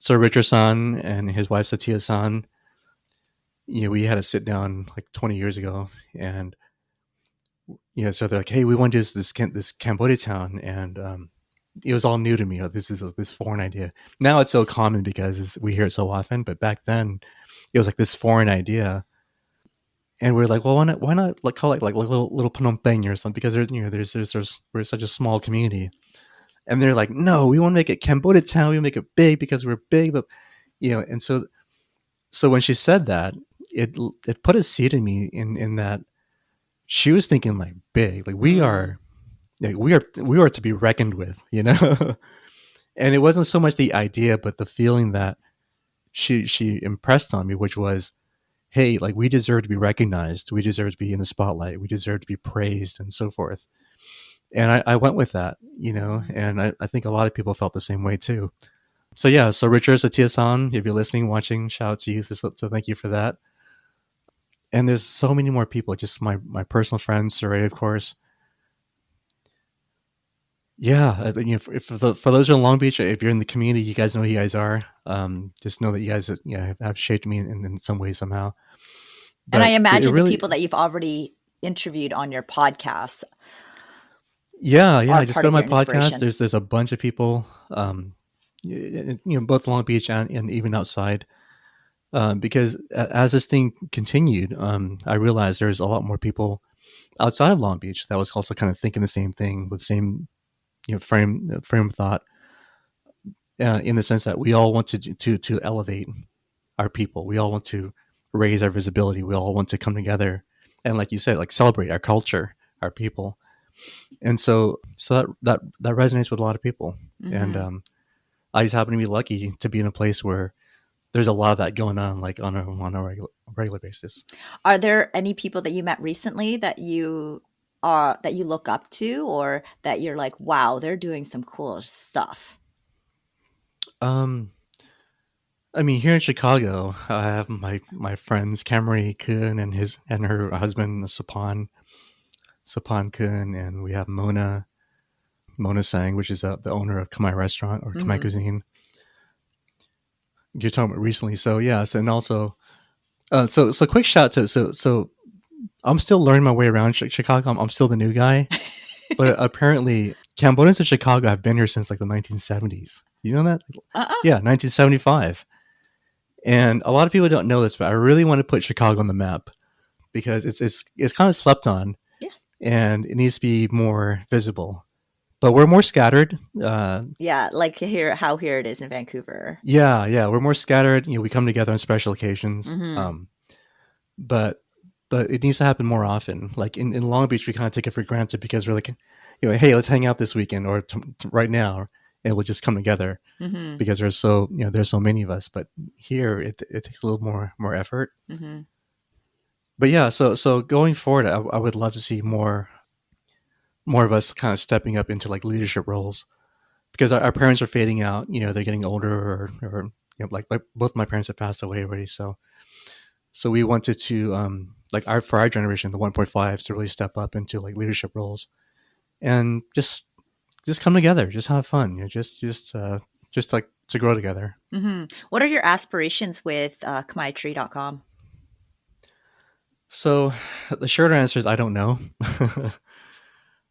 Richard San and his wife Satya San. We had to sit down like 20 years ago, and so they're like, hey, we want to do this Cambodia Town, and it was all new to me. This is this foreign idea. Now it's so common because we hear it so often, but back then it was like this foreign idea. And we're like, well, why not like call it like little Phnom Penh or something? Because we're such a small community. And they're like, no, we want to make it Cambodia Town. We make it big because we're big, but and so when she said that, it put a seed in me in that she was thinking like big, like we are to be reckoned with, And it wasn't so much the idea, but the feeling that she impressed on me, which was, hey, like we deserve to be recognized, we deserve to be in the spotlight, we deserve to be praised, and so forth. And I went with that, and I think a lot of people felt the same way too. So yeah, so Richard Satia-san, if you're listening, watching, shout out to you. So thank you for that. And there's so many more people, just my personal friends, Saray, of course. Yeah, for those who are in Long Beach, if you're in the community, you guys know who you guys are. Just know that you guys have shaped me in some way, somehow. But
and I imagine the people that you've already interviewed on your podcast.
Yeah. Just go to my podcast. There's a bunch of people, both Long Beach and even outside. Because as this thing continued, I realized there's a lot more people outside of Long Beach that was also kind of thinking the same thing with the same frame of thought, in the sense that we all want to elevate our people. We all want to raise our visibility. We all want to come together and, like you said, like celebrate our culture, our people. And so that resonates with a lot of people. Mm-hmm. And I just happen to be lucky to be in a place where there's a lot of that going on, like on a regular basis.
Are there any people that you met recently that you look up to, or that you're like, wow, they're doing some cool stuff?
I mean, here in Chicago, I have my friends Khmer American and her husband Sapan Kun, and we have Mona Sang, which is the owner of Khmer Restaurant or Khmer Cuisine. You're talking about recently, so yes, and also, so quick shout to so I'm still learning my way around Chicago. I'm still the new guy, but apparently Cambodians in Chicago have been here since like the 1970s. You know that? Yeah, 1975. And a lot of people don't know this, but I really want to put Chicago on the map because it's kind of slept on, and it needs to be more visible. But we're more scattered.
Like how here it is in Vancouver.
Yeah, we're more scattered. We come together on special occasions. Mm-hmm. But it needs to happen more often. Like in Long Beach, we kind of take it for granted because we're like, hey, let's hang out this weekend or right now, and we'll just come together because there's so many of us. But here, it takes a little more effort. Mm-hmm. But yeah, so going forward, I would love to see more of us kind of stepping up into like leadership roles, because our parents are fading out. They're getting older, or like both my parents have passed away already. So we wanted to for our generation, the 1.5s, to really step up into like leadership roles and just come together, just have fun, just like to grow together.
Mm-hmm. What are your aspirations with khmertree.com?
So the shorter answer is I don't know.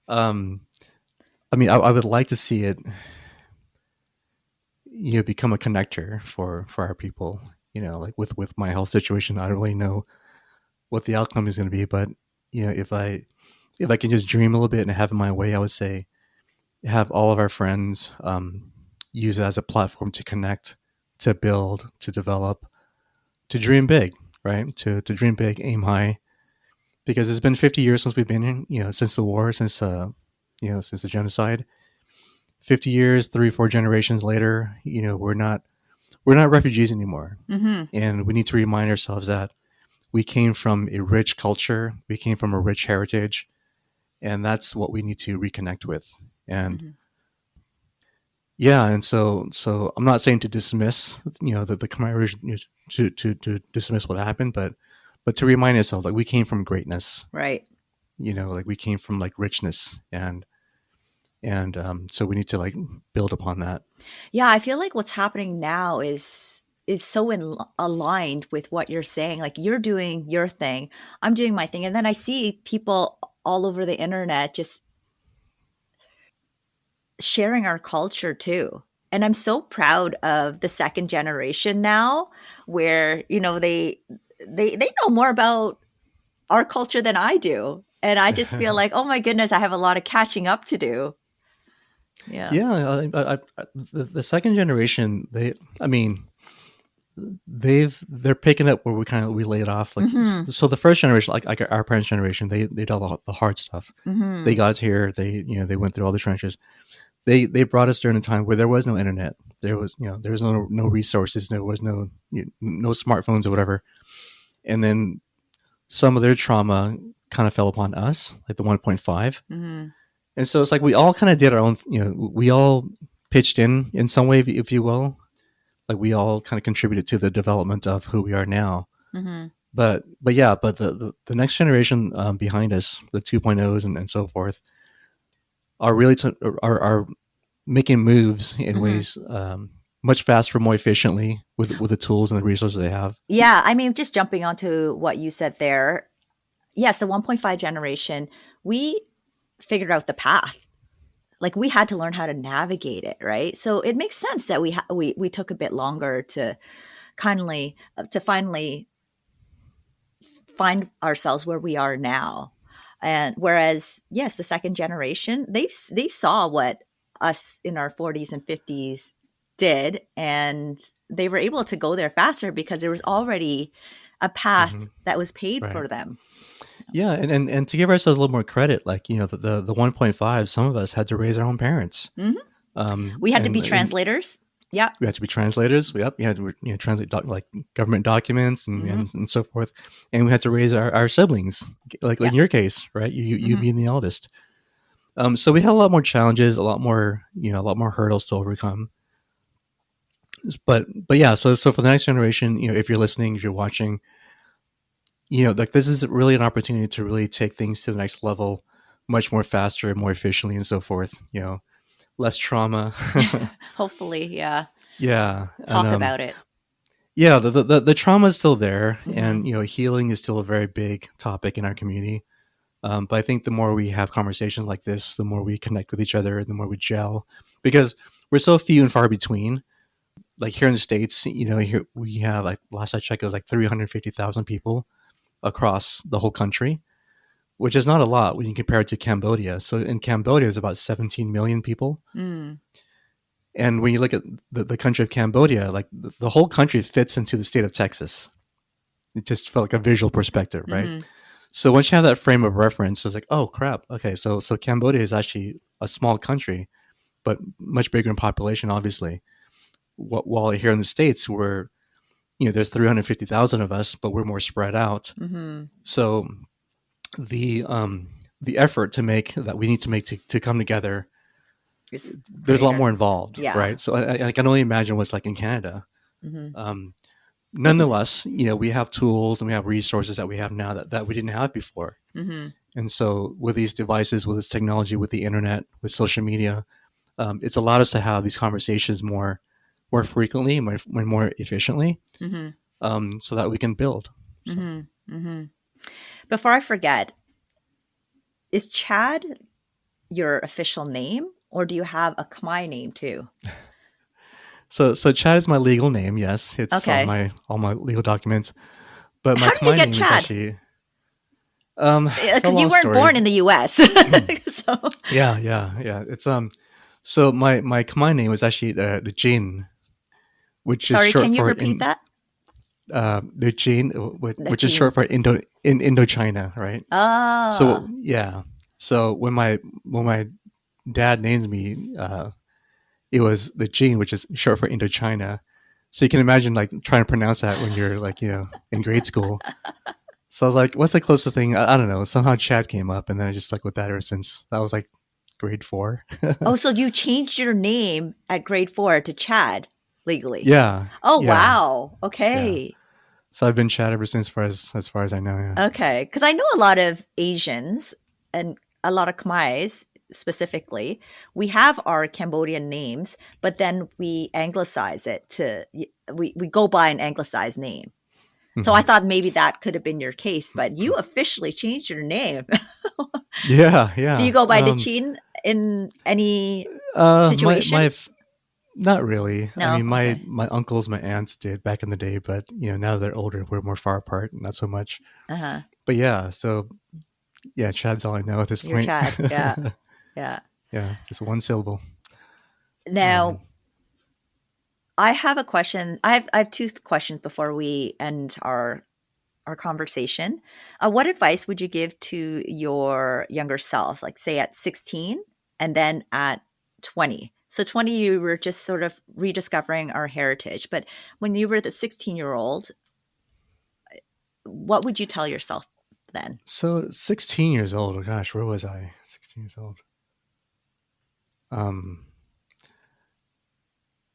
I mean, I would like to see it, become a connector for our people. Like with my health situation, I don't really know what the outcome is going to be, but if I can just dream a little bit and have it my way, I would say have all of our friends use it as a platform to connect, to build, to develop, to dream big, right? To dream big, aim high, because it's been 50 years since we've been in, since the war, since the genocide. 50 years, 3-4 generations later, we're not refugees anymore. Mm-hmm. And we need to remind ourselves that we came from a rich culture, we came from a rich heritage, and that's what we need to reconnect with. And and so I'm not saying to dismiss, the Khmer, to dismiss what happened, but to remind ourselves, like, we came from greatness,
right?
Like we came from like richness, and so we need to like build upon that.
Yeah, I feel like what's happening now is so aligned with what you're saying. Like, you're doing your thing, I'm doing my thing, and then I see people all over the internet just sharing our culture too. And I'm so proud of the second generation now, where they know more about our culture than I do. And I just feel like, oh my goodness, I have a lot of catching up to do. Yeah.
Yeah, the second generation, I mean, they're picking up where we laid off. Like,
Mm-hmm.
so the first generation, like our parents' generation, they did all the hard stuff. They
Mm-hmm.
got us here. They went through all the trenches. They brought us during a time where there was no internet. There was no resources. There was no smartphones or whatever. And then some of their trauma kind of fell upon us, like the 1.5.
Mm-hmm.
And so it's like we all kind of did our own. We all pitched in some way, if you will. Like we all kind of contributed to the development of who we are now.
Mm-hmm.
But yeah, but the next generation behind us, the 2.0s and so forth, are really are making moves in
Mm-hmm.
ways much faster, more efficiently with the tools and the resources they have.
Yeah. I mean, just jumping onto what you said there. Yes, the 1.5 generation, we figured out the path. Like we had to learn how to navigate it, right? So it makes sense that we took a bit longer to finally find ourselves where we are now. And whereas, yes, the second generation, they saw what us in our 40s and 50s did, and they were able to go there faster because there was already a path
Hmm.
that was paid
Right.
for them.
Yeah, and to give ourselves a little more credit, like the 1.5, some of us had to raise our own parents.
Hmm. We had to be
And
translators. Yeah.
we had to be translators. We had to translate like government documents
Hmm.
and so forth, and we had to raise our siblings, like
Yeah.
in your case, right? You
Hmm.
being the eldest. So we had a lot more challenges, a lot more hurdles to overcome. But yeah, so for the next generation, if you're listening, if you're watching, like this is really an opportunity to really take things to the next level, much more faster, more efficiently, and so forth. Less trauma.
Hopefully, yeah.
Yeah, and
Talk about it.
yeah, the trauma is still there,
Hmm.
and healing is still a very big topic in our community. But I think the more we have conversations like this, the more we connect with each other, the more we gel, because we're so few and far between. Like here in the States, here we have, like, last I checked, it was like 350,000 people across the whole country, which is not a lot when you compare it to Cambodia. So in Cambodia, there's about 17 million people.
Mm.
And when you look at the country of Cambodia, like the whole country fits into the state of Texas. It just felt like a visual perspective, right?
Hmm.
So once you have that frame of reference, it's like, oh crap, okay, so Cambodia is actually a small country, but much bigger in population, obviously. While here in the States, there's 350,000 of us, but we're more spread out.
Hmm.
So the effort that we need to make to come together,
It's
there's a lot
greater.
more involved,
Yeah.
right? So I can only imagine what's like in Canada.
Hmm.
Um, Nonetheless, we have tools and we have resources that we have now that we didn't have before.
Hmm.
And so with these devices, with this technology, with the internet, with social media, it's allowed us to have these conversations more frequently, more efficiently,
Hmm.
so that we can build. So.
Hmm. Hmm. Before I forget, is Chad your official name, or do you have a Khmer name too?
So Chad is my legal name. Yes, it's on
Okay.
my legal documents. But my
How did you
Khmer
get
name is
Chad?
actually it's a
Because you
long
weren't
story.
born in the U.S. So,
Yeah. It's so my Khmer name was actually the Jin, which is
sorry,
short
can you
for
repeat that?
the Jin,
The
which is short
gene.
for Indochina, right? So
Ah.
yeah, so when my dad named me, it was the Jin, which is short for Indochina. So you can imagine, like, trying to pronounce that when you're, like, in grade school. So I was like, what's the closest thing? I don't know. Somehow Chad came up, and then I just stuck with that ever since. That was like grade 4.
Oh, so you changed your name at grade 4 to Chad legally.
Yeah,
Oh,
yeah,
wow.
yeah.
Okay.
So I've been Chad ever since, as far as I know. Yeah.
Okay. Because I know a lot of Asians and a lot of Khmers specifically. We have our Cambodian names, but then we anglicize it we go by an anglicized name. So I
Hmm.
thought maybe that could have been your case, but you officially changed your name.
Yeah,
Do you
yeah.
go by the Chin in any? situation?
My not really. I
No?
mean,
Okay.
my uncles, my aunts did back in the day, but now they're older, we're more far apart, not so much.
Uh-huh.
But yeah, so yeah, Chad's all I know at this
You're
point.
Chad. Yeah. Yeah.
Yeah, just one syllable.
Now,
Um,
I have a question. I have two questions before we end our conversation. What advice would you give to your younger self, like say at 16 and then at 20? So 20, you were just sort of rediscovering our heritage. But when you were the 16-year-old, what would you tell yourself then?
so 16 years old. Oh gosh, where was I? 16 years old. Um,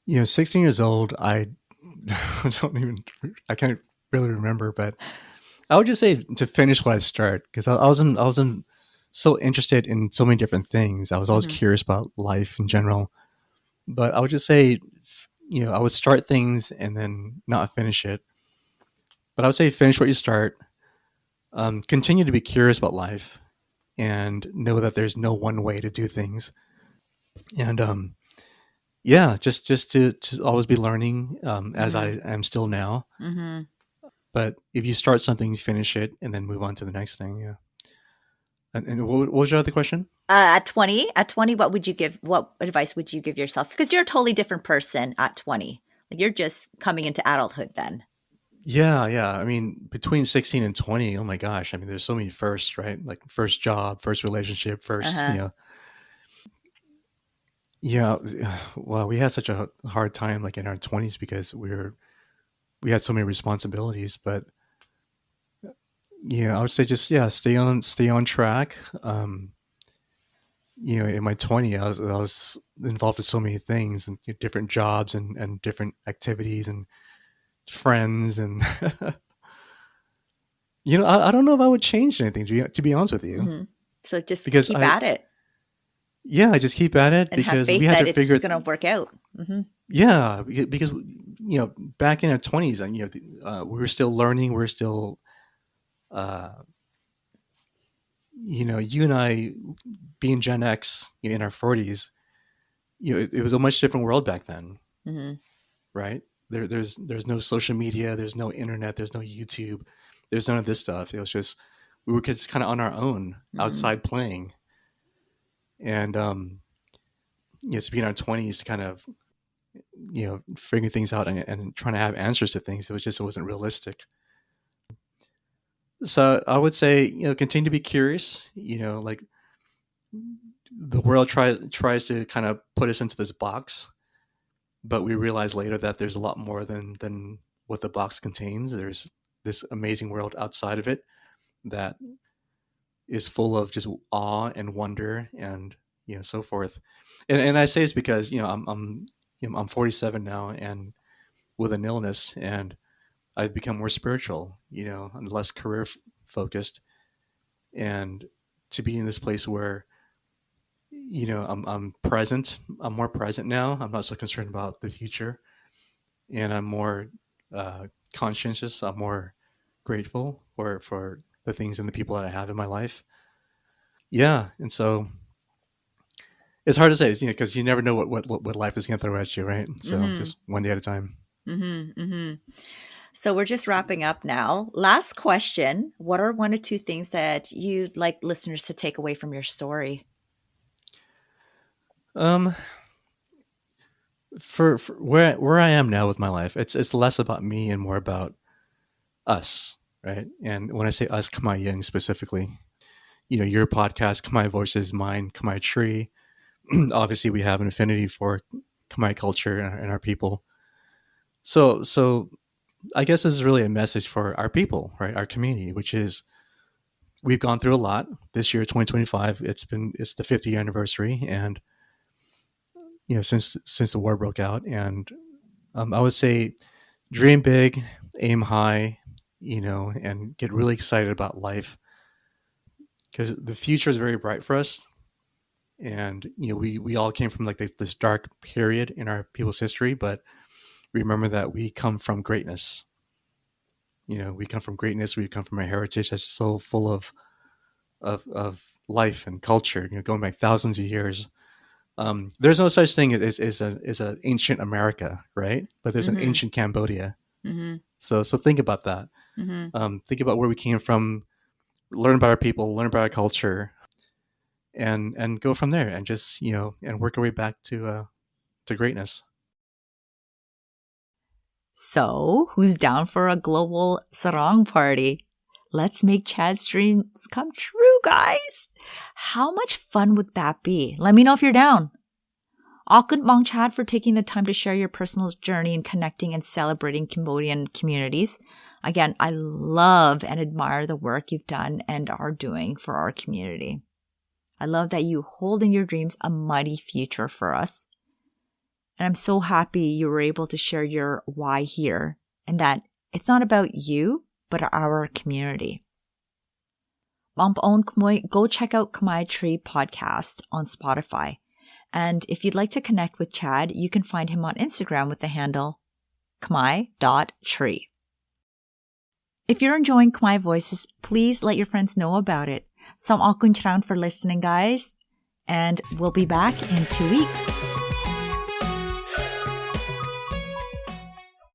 16 years old. I don't even. I can't really remember, but I would just say to finish what I start because I wasn't so interested in so many different things. I was always
Hmm.
curious about life in general, but I would just say, I would start things and then not finish it. But I would say finish what you start. Continue to be curious about life and know that there's no one way to do things. And yeah, just to always be learning as I
Hmm.
am still now.
Hmm.
But if you start something, you finish it and then move on to the next thing. Yeah. And what was your other question?
At 20, what advice would you give yourself? Because you're a totally different person at 20. Like you're just coming into adulthood then.
Yeah, yeah. I mean, between 16 and 20, oh my gosh. I mean, there's so many firsts, right? Like first job, first relationship, first,
Uh-huh.
yeah. Well, we had such a hard time like in our 20s because we had so many responsibilities, but yeah, I would say just yeah, stay on track. In my 20s, I was involved with so many things and different jobs and different activities and friends and I don't know if I would change anything to be honest with you
Hmm. So just
because
keep at it
I just keep at it
and have
because we
faith
had
that
to
it's
figure
going to work out. Hmm.
yeah because back in our 20s and we were still learning, we are still uh you and I being Gen X in our 40s, it was a much different world back then,
Hmm.
right? There's no social media, there's no internet, there's no YouTube, there's none of this stuff. It was just we were kids kind of on our own
Hmm.
outside playing, and to be in our 20s to kind of figuring things out and trying to have answers to things, it wasn't realistic. So I would say continue to be curious. Like the world tries to kind of put us into this box, but we realize later that there's a lot more than what the box contains. There's this amazing world outside of it that is full of just awe and wonder and so forth. And I say this because I'm 47 now and with an illness, and I've become more spiritual, and less career focused, and to be in this place where I'm present. I'm more present now. I'm not so concerned about the future, and I'm more conscientious. I'm more grateful for the things and the people that I have in my life. Yeah, and so it's hard to say, because you never know what life is going to throw at you, right? So
Hmm.
just one day at a time.
Hmm. Hmm. So we're just wrapping up now. Last question. What are one or two things that you'd like listeners to take away from your story?
Um, for where I am now with my life, it's less about me and more about us, right? And when I say us, Khmer Young specifically, your podcast, Khmer Voices, mine, Khmer Tree. Obviously, we have an affinity for Khmer culture and our people. So I guess this is really a message for our people, right? Our community, which is we've gone through a lot this year, 2025. It's the 50th anniversary, and since the war broke out, and I would say dream big, aim high, and get really excited about life because the future is very bright for us. And we all came from like this dark period in our people's history, but remember that we come from greatness. We come from greatness. We come from a heritage that's so full of life and culture. Going back thousands of years. There's no such thing as a ancient America, right? But there's an ancient Cambodia. So think about that. Think about where we came from, learn about our people, learn about our culture, and go from there, and just and work our way back to greatness.
So, who's down for a global sarong party? Let's make Chad's dreams come true, guys. How much fun would that be? Let me know if you're down. Akun Mong Chad for taking the time to share your personal journey in connecting and celebrating Cambodian communities. Again, I love and admire the work you've done and are doing for our community. I love that you hold in your dreams a mighty future for us. And I'm so happy you were able to share your why here, and that it's not about you, but our community. Go check out Khmer Tree podcast on Spotify. And if you'd like to connect with Chad, you can find him on Instagram with the handle khmer.tree. If you're enjoying Khmer Voices, please let your friends know about it. Som akun chran for listening, guys. And we'll be back in 2 weeks.